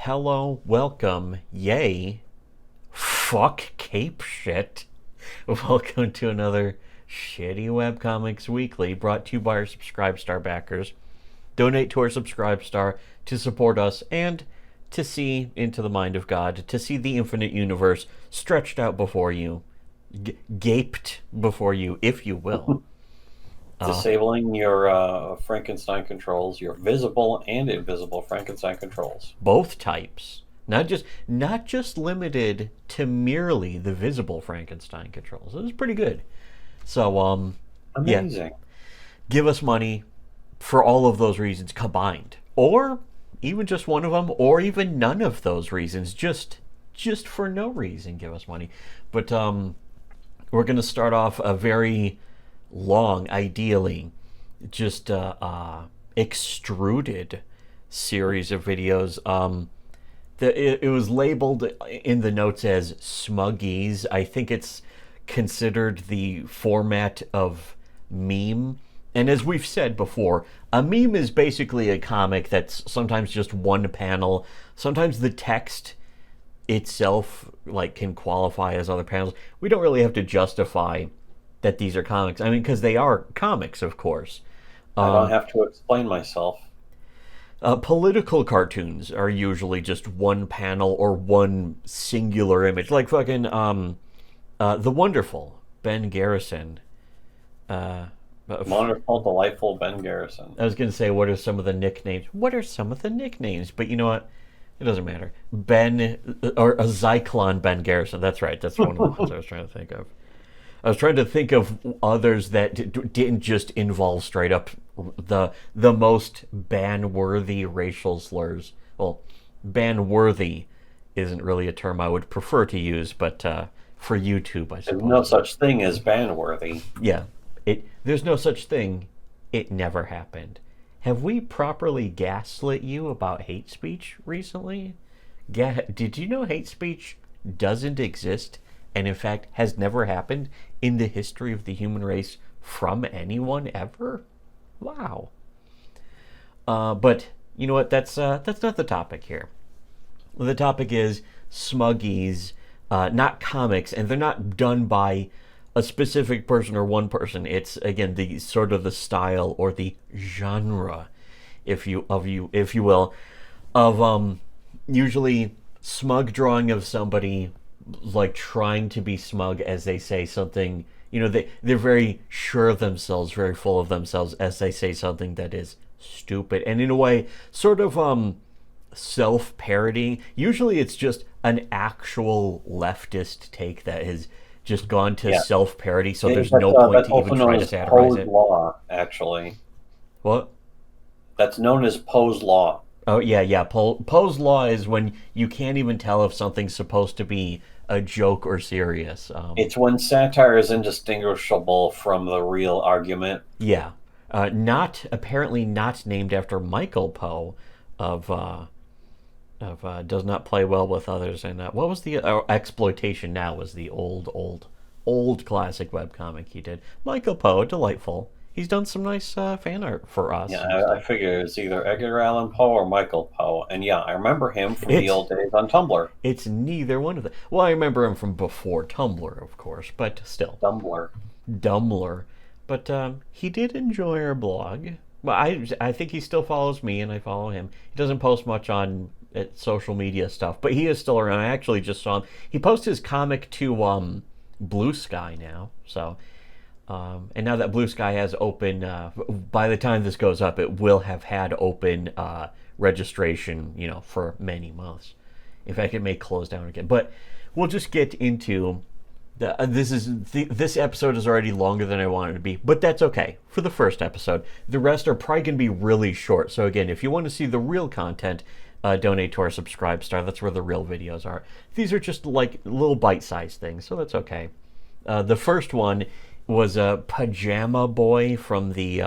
hello, welcome, yay, fuck cape shit. Welcome to another Shitty Webcomics Weekly, brought to you by our Subscribe Star backers. Donate to our Subscribe Star to support us and to see into the mind of God, to see the infinite universe stretched out before you, gaped before you, if you will. Disabling your Frankenstein controls, your visible and invisible Frankenstein controls. Both types. Not just limited to merely the visible Frankenstein controls. It was pretty good. So yeah, Amazing. give us money for all of those reasons combined, or even just one of them, or even none of those reasons. Just for no reason, give us money. But we're gonna start off a very long, ideally, just extruded series of videos. It was labeled in the notes as Smuggies. I think it's considered the format of meme. And as we've said before, a meme is basically a comic that's sometimes just one panel. Sometimes the text itself can qualify as other panels. We don't really have to justify that these are comics. I mean, because they are comics, of course. I don't have to explain myself. Political cartoons are usually just one panel or one singular image, like fucking the wonderful Ben Garrison. Wonderful, delightful Ben Garrison. I was going to say, what are some of the nicknames? What are some of the nicknames? But you know what? It doesn't matter. Ben, or a Zyklon Ben Garrison. That's right. That's one of the ones I was trying to think of. I was trying to think of others that didn't just involve straight up the most ban-worthy racial slurs. Well, ban-worthy isn't really a term I would prefer to use, but for YouTube, I suppose. There's no such thing as ban-worthy. Yeah, there's no such thing. It never happened. Have we properly gaslit you about hate speech recently? Did you know hate speech doesn't exist? And in fact has never happened in the history of the human race from anyone ever? Wow. But you know what? That's not the topic here. The topic is Smuggies, not comics, and they're not done by a specific person or one person. It's again the sort of the style or the genre, if you will, of usually smug drawing of somebody trying to be smug as they say something. They're very sure of themselves, very full of themselves as they say something that is stupid, and in a way sort of self-parodying. Usually it's just an actual leftist take that has just gone to self-parody, so there's no point to even try to satirize it. Law, actually. What? That's known as Poe's Law. Oh yeah. Poe's Law is when you can't even tell if something's supposed to be a joke or serious. It's when satire is indistinguishable from the real argument. Yeah, apparently not named after Michael Poe of Does Not Play Well with Others, and what was the Exploitation Now was the old classic webcomic he did. Michael Poe, delightful. He's done some nice fan art for us. Yeah, I figure it's either Edgar Allan Poe or Michael Poe. And yeah, I remember him from the old days on Tumblr. It's neither one of them. Well, I remember him from before Tumblr, of course, but still. Dumbler. But he did enjoy our blog. Well, I think he still follows me, and I follow him. He doesn't post much on social media stuff, but he is still around. I actually just saw him. He posted his comic to Blue Sky now, so... and now that Blue Sky has open, by the time this goes up, it will have had open registration, for many months. In fact, it may close down again. But we'll just get into this episode is already longer than I wanted it to be, but that's okay for the first episode. The rest are probably going to be really short. So again, if you want to see the real content, donate to our Subscribe Star. That's where the real videos are. These are just like little bite-sized things, so that's okay. The first one was a Pajama Boy from the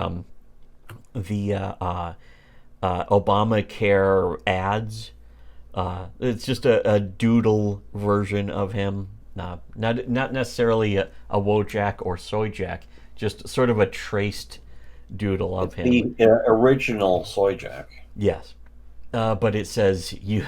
Obamacare ads. It's just a doodle version of him. Not necessarily a Wojak or Soyjak, just sort of a traced doodle of him. The original Soyjak. Yes. But it says, you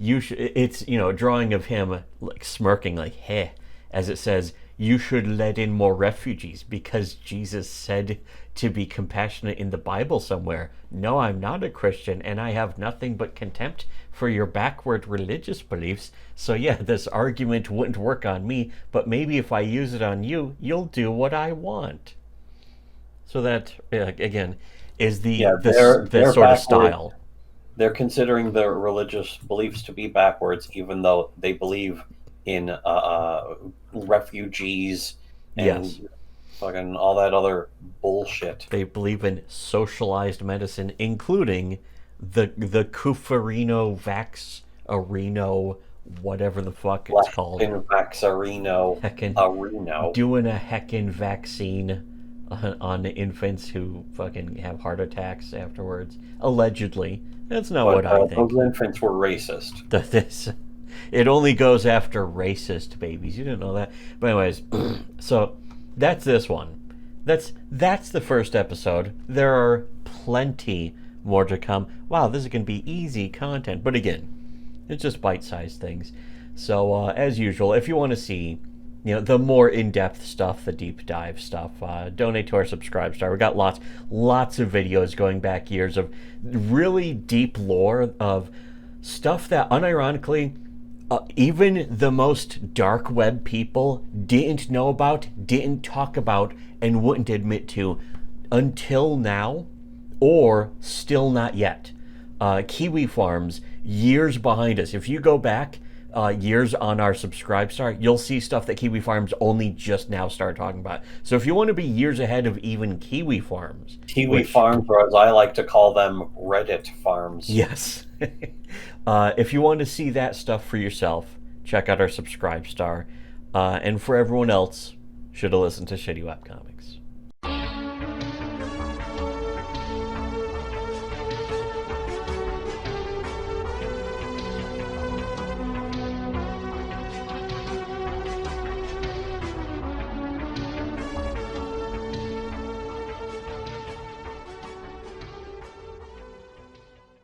it's, a drawing of him like smirking, like, heh, as it says, you should let in more refugees because Jesus said to be compassionate in the Bible somewhere. No, I'm not a Christian, and I have nothing but contempt for your backward religious beliefs. So yeah, this argument wouldn't work on me, but maybe if I use it on you, you'll do what I want. So that, again, is the they're sort of backward. style. They're considering their religious beliefs to be backwards, even though they believe in refugees and Yes. fucking all that other bullshit. They believe in socialized medicine, including the Cufarino Vax-areno, whatever the fuck it's called. Vaxareno. Doing a heckin' vaccine on infants who fucking have heart attacks afterwards. Allegedly. That's not what I think. Those infants were racist. It only goes after racist babies. You didn't know that? But anyways, so that's this one. That's the first episode. There are plenty more to come. Wow, this is going to be easy content. But again, it's just bite-sized things. So as usual, if you want to see the more in-depth stuff, the deep dive stuff, donate to our Subscribe Star. We got lots of videos going back years of really deep lore of stuff that unironically even the most dark web people didn't know about, didn't talk about, and wouldn't admit to until now, or still not yet. Kiwi Farms, years behind us. If you go back years on our Subscribe Star, you'll see stuff that Kiwi Farms only just now started talking about. So if you want to be years ahead of even Kiwi Farms... Farms, or as I like to call them, Reddit farms. Yes. If you want to see that stuff for yourself, check out our Subscribe Star. And for everyone else, should have listened to Shittywebcomics.